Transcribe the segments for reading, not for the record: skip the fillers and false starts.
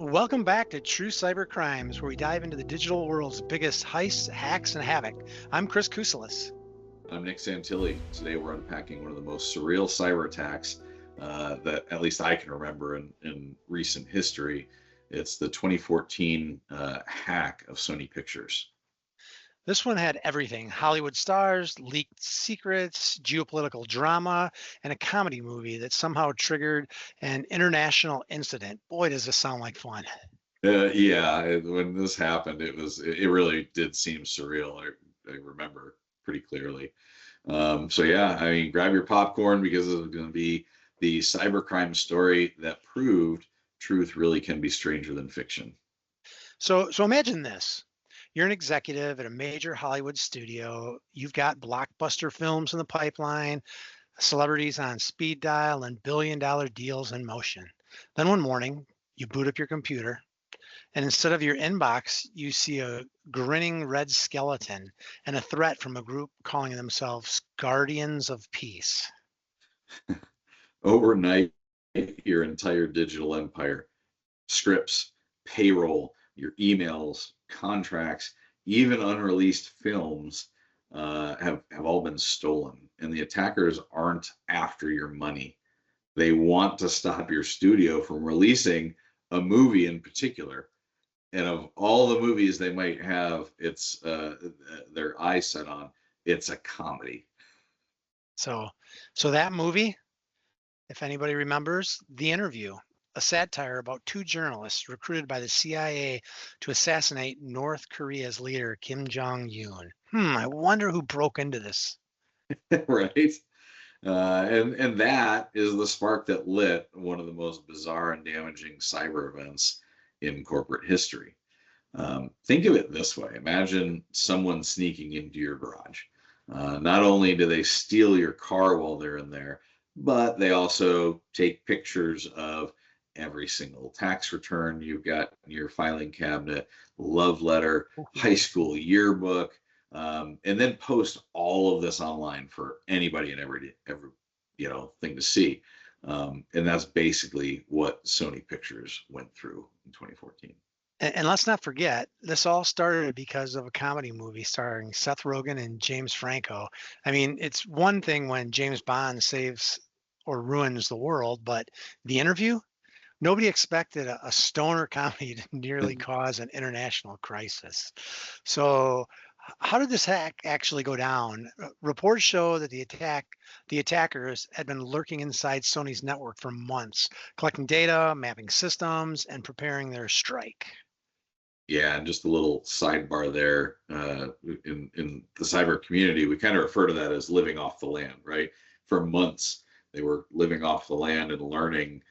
Welcome back to True Cyber Crimes, where we dive into the digital world's biggest heists, hacks, and havoc. I'm Chris Kuselis. I'm Nick Santilli. Today we're unpacking one of the most surreal cyber attacks that at least I can remember in recent history. It's the 2014 hack of Sony Pictures. This one had everything: Hollywood stars, leaked secrets, geopolitical drama, and a comedy movie that somehow triggered an international incident. Boy, does this sound like fun. When this happened, it really did seem surreal. I remember pretty clearly. I mean, grab your popcorn because it's going to be the cybercrime story that proved truth really can be stranger than fiction. So imagine this. You're an executive at a major Hollywood studio. You've got blockbuster films in the pipeline, celebrities on speed dial, and billion-dollar deals in motion. Then one morning, you boot up your computer, and instead of your inbox, you see a grinning red skeleton and a threat from a group calling themselves Guardians of Peace. Overnight, your entire digital empire, scripts, payroll, your emails, contracts, even unreleased films have all been stolen. And the attackers aren't after your money. They want to stop your studio from releasing a movie in particular. And of all the movies they might have, it's their eye set on. It's a comedy. So that movie, if anybody remembers, The Interview, a satire about two journalists recruited by the CIA to assassinate North Korea's leader, Kim Jong-un. I wonder who broke into this. Right? And that is the spark that lit one of the most bizarre and damaging cyber events in corporate history. Think of it this way. Imagine someone sneaking into your garage. Not only do they steal your car while they're in there, but they also take pictures of every single tax return you've got in your filing cabinet, love letter, high school yearbook, and then post all of this online for anybody and every thing to see. And that's basically what Sony Pictures went through in 2014. And let's not forget, this all started because of a comedy movie starring Seth Rogen and James Franco. I mean, it's one thing when James Bond saves or ruins the world, but The Interview, nobody expected a stoner comedy to nearly cause an international crisis. So, how did this hack actually go down? Reports show that the attackers had been lurking inside Sony's network for months, collecting data, mapping systems, and preparing their strike. Yeah, and just a little sidebar there. In the cyber community, we kind of refer to that as living off the land, right? For months, they were living off the land and learning,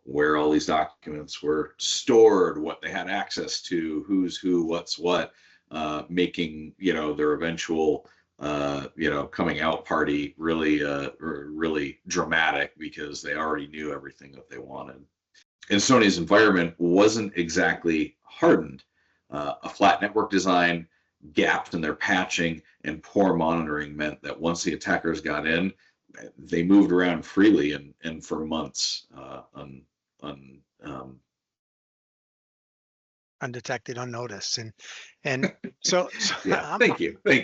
where all these documents were stored, what they had access to, who's who, what's what, making, their eventual, coming out party really dramatic because they already knew everything that they wanted. And Sony's environment wasn't exactly hardened. A flat network design, gaps in their patching, and poor monitoring meant that once the attackers got in, they moved around freely and for months Undetected, unnoticed, and so yeah. Thank you. I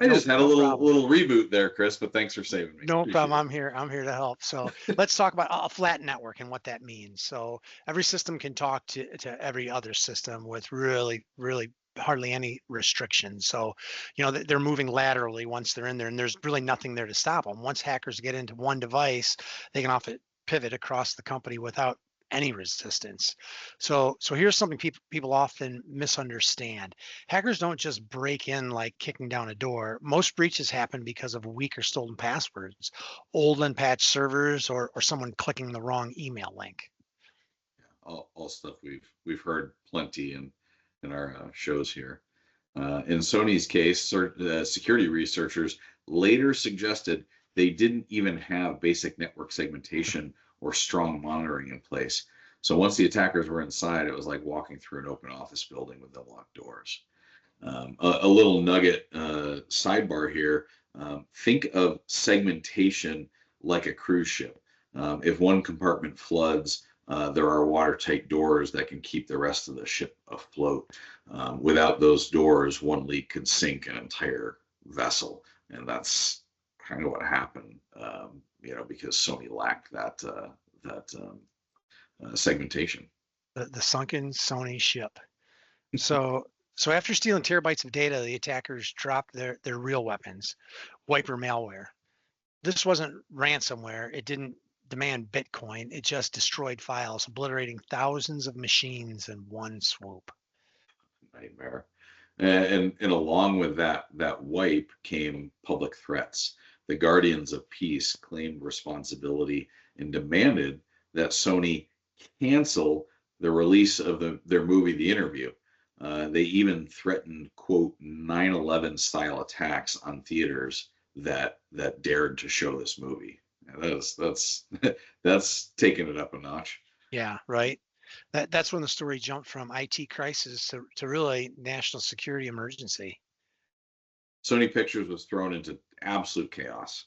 just had a little reboot there, Chris, but thanks for saving me. No problem. I'm here to help. So let's talk about a flat network and what that means. So every system can talk to every other system with really hardly any restrictions. So they're moving laterally once they're in there, and there's really nothing there to stop them. Once hackers get into one device, they can often pivot across the company without any resistance. So here's something people often misunderstand. Hackers don't just break in like kicking down a door. Most breaches happen because of weak or stolen passwords, old unpatched servers, or someone clicking the wrong email link. All stuff we've heard plenty in our shows here. In Sony's case, security researchers later suggested they didn't even have basic network segmentation or strong monitoring in place. So once the attackers were inside, it was like walking through an open office building with unlocked doors. A little nugget sidebar here. Think of segmentation like a cruise ship. If one compartment floods, there are watertight doors that can keep the rest of the ship afloat. Without those doors, one leak could sink an entire vessel, and that's kind of what happened. Because Sony lacked that segmentation. The sunken Sony ship. So so after stealing terabytes of data, the attackers dropped their real weapons, wiper malware. This wasn't ransomware. It didn't demand Bitcoin. It just destroyed files, obliterating thousands of machines in one swoop. Nightmare. And along with that wipe came public threats. The Guardians of Peace claimed responsibility and demanded that Sony cancel the release of their movie, The Interview. They even threatened, quote, 9/11 style attacks on theaters that dared to show this movie. That's that's taking it up a notch. Yeah, right. That's when the story jumped from IT crisis to really national security emergency. Sony Pictures was thrown into absolute chaos,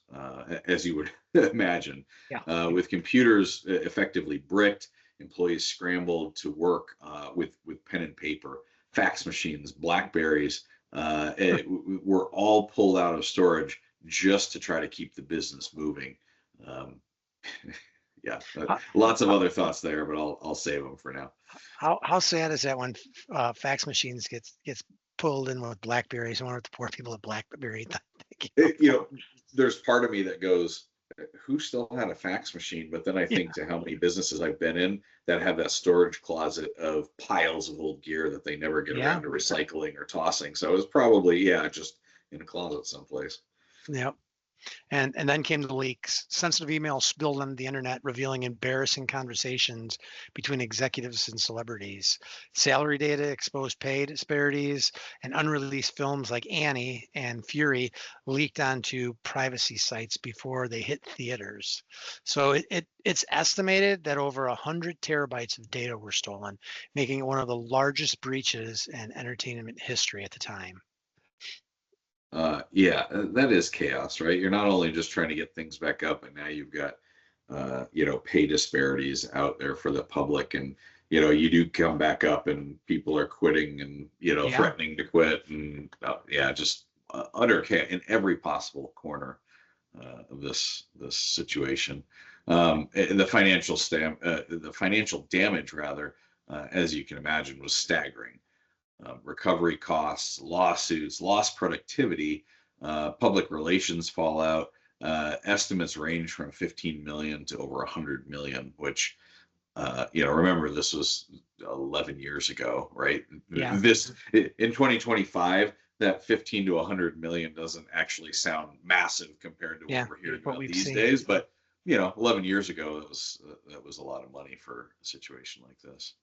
as you would imagine. Yeah. With computers effectively bricked, employees scrambled to work with pen and paper, fax machines, Blackberries were all pulled out of storage just to try to keep the business moving. Um, yeah, How, lots of how, other thoughts there, but I'll save them for now. how sad is that when fax machines gets pulled in with Blackberries? I wonder what the poor people at BlackBerry think. It, you know, there's part of me that goes, who still had a fax machine? But then I Yeah, think to how many businesses I've been in that have that storage closet of piles of old gear that they never get yeah, around to recycling or tossing. So it's probably, yeah, just in a closet someplace. yeah. And then came the leaks. Sensitive emails spilled onto the internet, revealing embarrassing conversations between executives and celebrities. Salary data exposed pay disparities, and unreleased films like Annie and Fury leaked onto privacy sites before they hit theaters. So it's estimated that over 100 terabytes of data were stolen, making it one of the largest breaches in entertainment history at the time. Yeah, that is chaos, right? You're not only just trying to get things back up, and now you've got, pay disparities out there for the public, and you do come back up, and people are quitting, and Yeah. threatening to quit, and yeah, just utter chaos in every possible corner of this situation. And the financial damage, rather, as you can imagine, was staggering. Recovery costs, lawsuits, lost productivity, public relations fallout. Estimates range from 15 million to over 100 million, which, remember this was 11 years ago, right? Yeah. This in 2025, that 15 to 100 million doesn't actually sound massive compared to what Yeah. we're hearing What about we've these seen. days. But 11 years ago, that was a lot of money for a situation like this.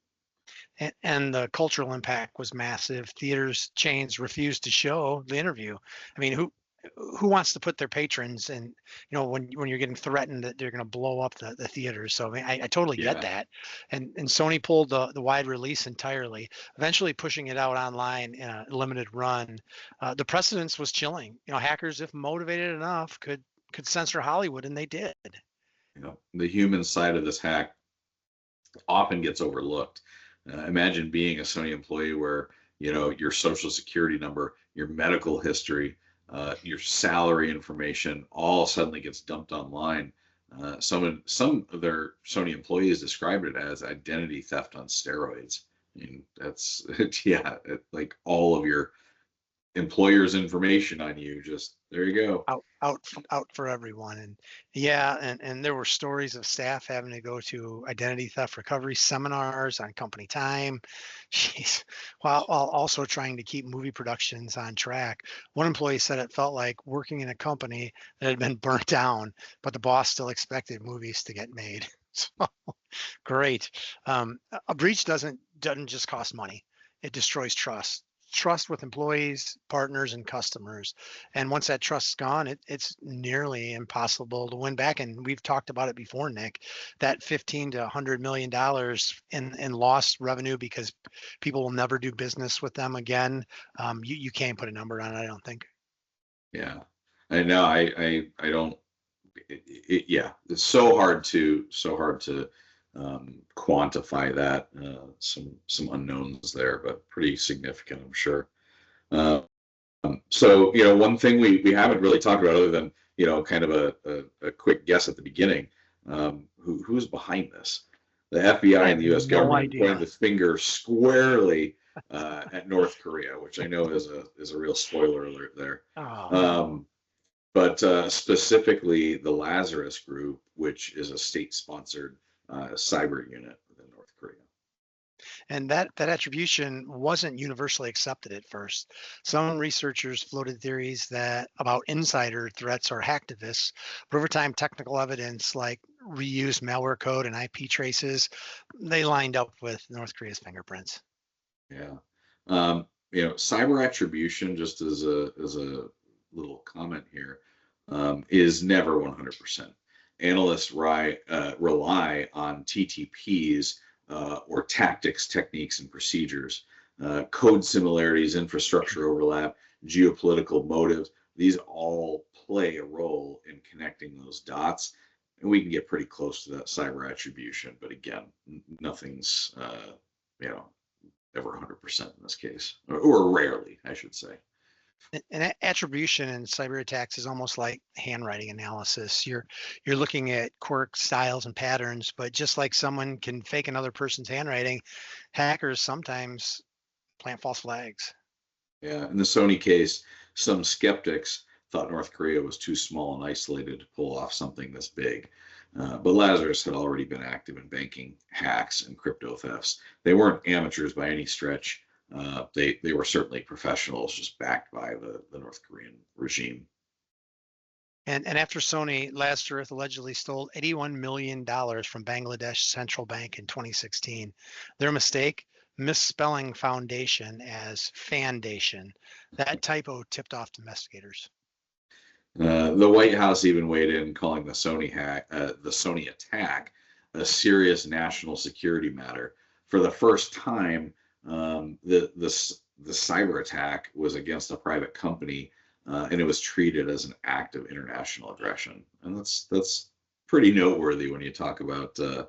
And the cultural impact was massive. Theaters chains refused to show The Interview. I mean, who wants to put their patrons in, when you're getting threatened that they're going to blow up the theaters? So I mean, I totally get Yeah. that. And Sony pulled the wide release entirely, eventually pushing it out online in a limited run. The precedence was chilling. Hackers, if motivated enough, could censor Hollywood, and they did. The human side of this hack often gets overlooked. Imagine being a Sony employee where your social security number, your medical history, your salary information all suddenly gets dumped online. Some of their Sony employees described it as identity theft on steroids. I mean, that's yeah, like all of your employer's information on you. Just there you go. Out for everyone. And yeah, and there were stories of staff having to go to identity theft recovery seminars on company time. Jeez. While also trying to keep movie productions on track. One employee said it felt like working in a company that had been burnt down, but the boss still expected movies to get made. So great. A breach doesn't just cost money. It destroys trust with employees, partners, and customers. And once that trust's gone, it's nearly impossible to win back. And we've talked about it before, Nick, that 15 to $100 million in lost revenue because people will never do business with them again. You can't put a number on it, I don't think. Yeah, I know. I don't. Yeah, it's so hard to quantify that. Some unknowns there, but pretty significant, I'm sure. Uh, so, one thing we haven't really talked about, other than, kind of a quick guess at the beginning, who's behind this? The I FBI and have the U.S. no government pointed idea. the finger squarely at North Korea, which I know is a real spoiler alert there. Oh no. Um, but specifically the Lazarus Group, which is a state-sponsored cyber unit within North Korea. And that attribution wasn't universally accepted at first. Some researchers floated theories that about insider threats or hacktivists, but over time, technical evidence like reused malware code and IP traces, they lined up with North Korea's fingerprints. Yeah. Cyber attribution, just as a little comment here, is never 100%. Analysts rely on TTPs or tactics, techniques, and procedures, code similarities, infrastructure overlap, geopolitical motives. These all play a role in connecting those dots. And we can get pretty close to that cyber attribution, but again, nothing's you know ever 100% in this case, or rarely, I should say. Attribution in cyber attacks is almost like handwriting analysis. You're looking at quirks, styles, and patterns, but just like someone can fake another person's handwriting, hackers sometimes plant false flags. Yeah, in the Sony case, some skeptics thought North Korea was too small and isolated to pull off something this big. But Lazarus had already been active in banking hacks and crypto thefts. They weren't amateurs by any stretch. They were certainly professionals, just backed by the North Korean regime. And after Sony, Lazarus allegedly stole $81 million from Bangladesh Central Bank in 2016. Their mistake, misspelling foundation as foundation. That typo tipped off investigators. The White House even weighed in, calling the Sony attack, a serious national security matter. For the first time, the cyber attack was against a private company, and it was treated as an act of international aggression, and that's pretty noteworthy when you talk about uh,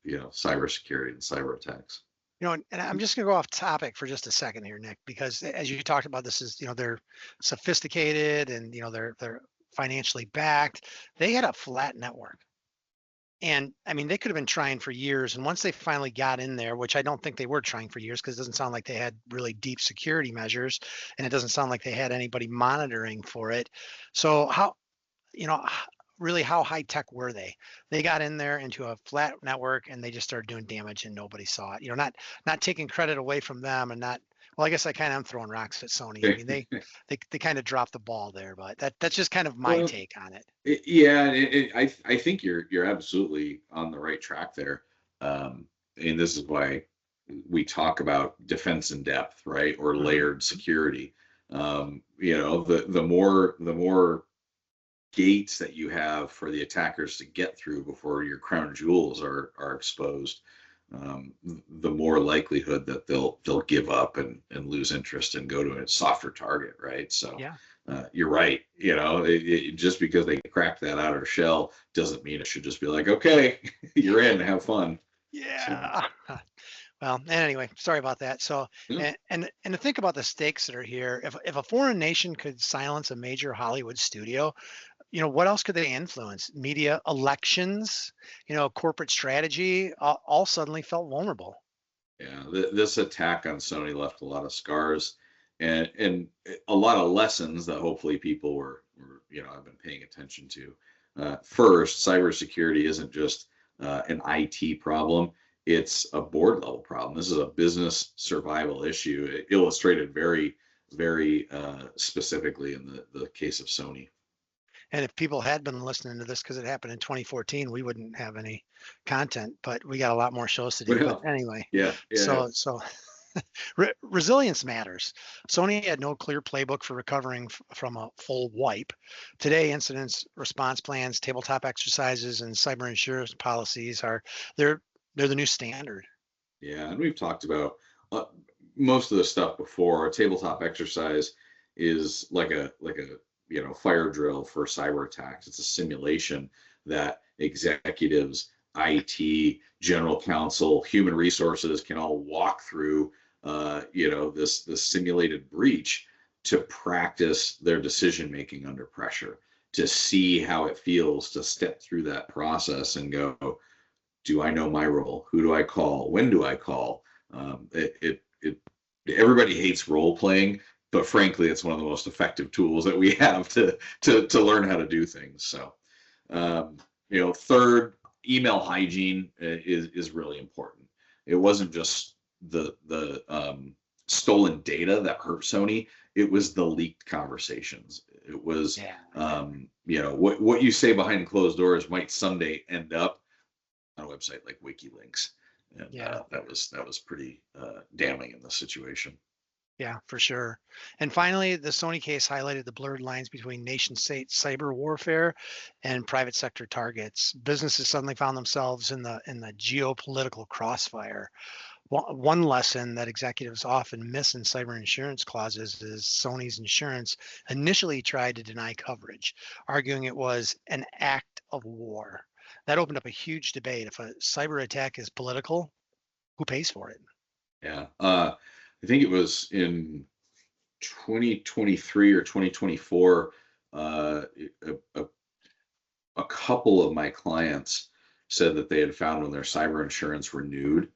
cybersecurity and cyber attacks. And I'm just going to go off topic for just a second here, Nick, because as you talked about, this is, they're sophisticated and, they're financially backed. They had a flat network. And I mean, they could have been trying for years. And once they finally got in there, which I don't think they were trying for years, because it doesn't sound like they had really deep security measures, and it doesn't sound like they had anybody monitoring for it. So you know, really how high tech were they? They got in there into a flat network and they just started doing damage and nobody saw it. Not taking credit away from them and not. Well, I guess I kind of am throwing rocks at Sony. I mean, they kind of dropped the ball there, but that's just kind of my Well, take on it. yeah, I think you're absolutely on the right track there, and this is why we talk about defense in depth, right, or Mhm. layered security. The more gates that you have for the attackers to get through before your crown jewels are exposed, the more likelihood that they'll give up and lose interest and go to a softer target, right? So Yeah. you're right. Just because they cracked that outer shell doesn't mean it should just be like, okay, you're in, have fun. So Yeah. Well, and anyway, sorry about that. So, yeah, and to think about the stakes that are here, if a foreign nation could silence a major Hollywood studio, what else could they influence? Media, elections, corporate strategy, all suddenly felt vulnerable. yeah. This attack on Sony left a lot of scars and a lot of lessons that hopefully people were have been paying attention to. First, cybersecurity isn't just an IT problem; it's a board level problem. This is a business survival issue, illustrated very specifically in the case of Sony. And if people had been listening to this because it happened in 2014, we wouldn't have any content, but we got a lot more shows to do. But Well, anyway, yeah, yeah, so resilience matters. Sony had no clear playbook for recovering from a full wipe. Today, incidents response plans, tabletop exercises, and cyber insurance policies they're the new standard. yeah. And we've talked about uh, most of the stuff before. A tabletop exercise is like a fire drill for cyber attacks. It's a simulation that executives IT, general counsel, human resources can all walk through, this simulated breach to practice their decision making under pressure, to see how it feels to step through that process and go, do I know my role? Who do I call? When do I call? Everybody hates role playing, but frankly, it's one of the most effective tools that we have to learn how to do things. So, third, email hygiene is really important. It wasn't just the stolen data that hurt Sony. It was the leaked conversations. It was, what you say behind closed doors might someday end up on a website like WikiLeaks, and that was pretty damning in this situation. Yeah, for sure. And finally, the Sony case highlighted the blurred lines between nation-state cyber warfare and private sector targets. Businesses suddenly found themselves in the geopolitical crossfire. One lesson that executives often miss in cyber insurance clauses is Sony's insurance initially tried to deny coverage, arguing it was an act of war. That opened up a huge debate. If a cyber attack is political, who pays for it? Yeah. I think it was in 2023 or 2024, a couple of my clients said that they had found when their cyber insurance renewed,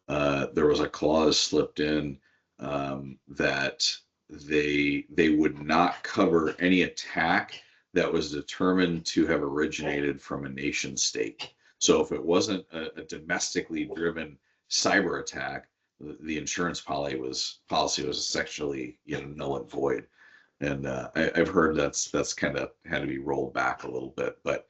there was a clause slipped in, that they would not cover any attack that was determined to have originated from a nation state. So if it wasn't a domestically driven cyber attack, the insurance policy was essentially null and void. And I've heard that's kind of had to be rolled back a little bit. But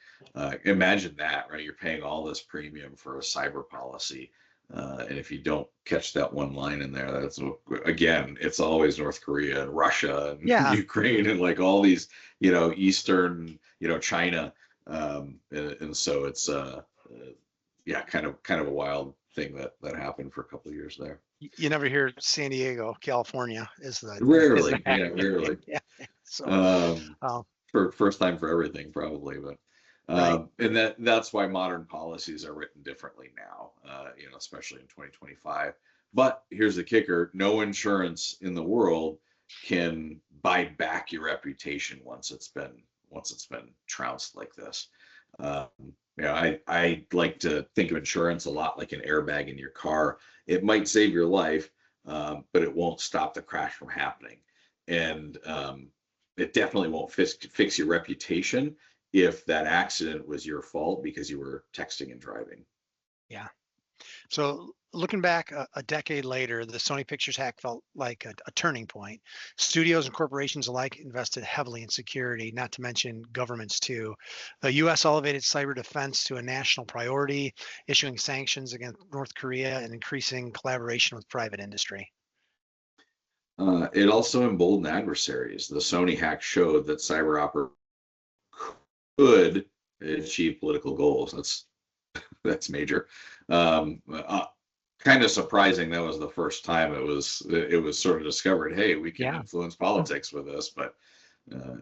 imagine that, right? You're paying all this premium for a cyber policy, and if you don't catch that one line in there, that's, again, it's always North Korea and Russia and Ukraine and like all these, Eastern, China, and so it's kind of a wild thing that happened for a couple of years there. You never hear San Diego, California is the rarely, rarely. Yeah. So, for first time for everything, probably, but and that's why modern policies are written differently now, especially in 2025. But here's the kicker: no insurance in the world can buy back your reputation once it's been trounced like this. I like to think of insurance a lot like an airbag in your car. It might save your life, but it won't stop the crash from happening. And it definitely won't fix your reputation if that accident was your fault because you were texting and driving. Yeah. So looking back a decade later, the Sony Pictures hack felt like a turning point. Studios and corporations alike invested heavily in security, not to mention governments too. The U.S. elevated cyber defense to a national priority, issuing sanctions against North Korea and increasing collaboration with private industry. It also emboldened adversaries. The Sony hack showed that cyber operators could achieve political goals. That's major. Kind of surprising that was the first time it was sort of discovered, hey, we can influence politics with this. But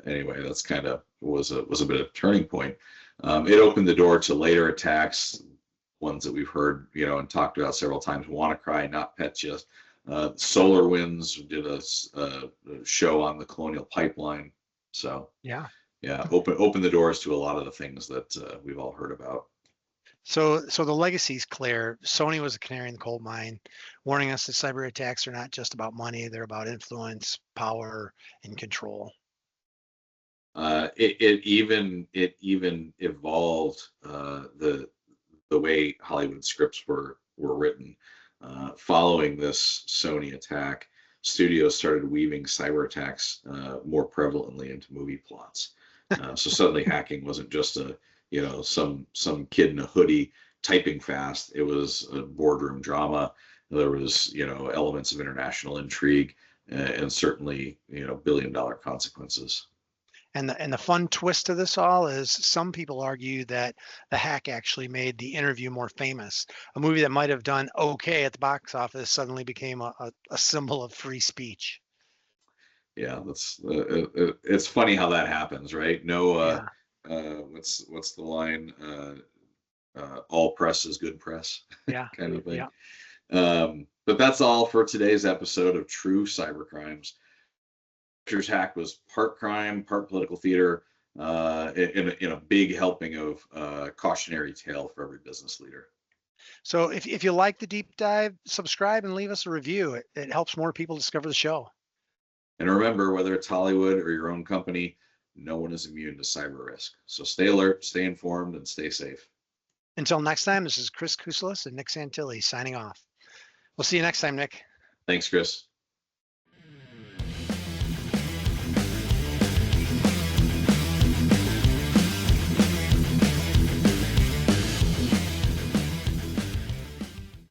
anyway, that's kind of was a bit of a turning point. It opened the door to later attacks, ones that we've heard, and talked about several times. WannaCry, NotPetya, SolarWinds did a show on the Colonial Pipeline. So open the doors to a lot of the things that we've all heard about. So the legacy is clear. Sony was a canary in the coal mine, warning us that cyber attacks are not just about money; they're about influence, power, and control. It even evolved the way Hollywood scripts were written. Following this Sony attack, studios started weaving cyber attacks more prevalently into movie plots. So suddenly hacking wasn't just some kid in a hoodie typing fast. It was a boardroom drama. There was elements of international intrigue, and certainly billion-dollar consequences. And the fun twist to this all is some people argue that the hack actually made The Interview more famous. A movie that might have done okay at the box office suddenly became a symbol of free speech. Yeah, that's it's funny how that happens, right? No, what's the line? all press is good press Yeah. kind of thing. Yeah. But that's all for today's episode of True Cyber Crimes. Pictures Hack was part crime, part political theater, in a big helping of cautionary tale for every business leader. So if you like the deep dive, subscribe and leave us a review. It helps more people discover the show. And remember, whether it's Hollywood or your own company, no one is immune to cyber risk. So stay alert, stay informed, and stay safe. Until next time, this is Chris Kuselis and Nick Santilli signing off. We'll see you next time, Nick. Thanks, Chris.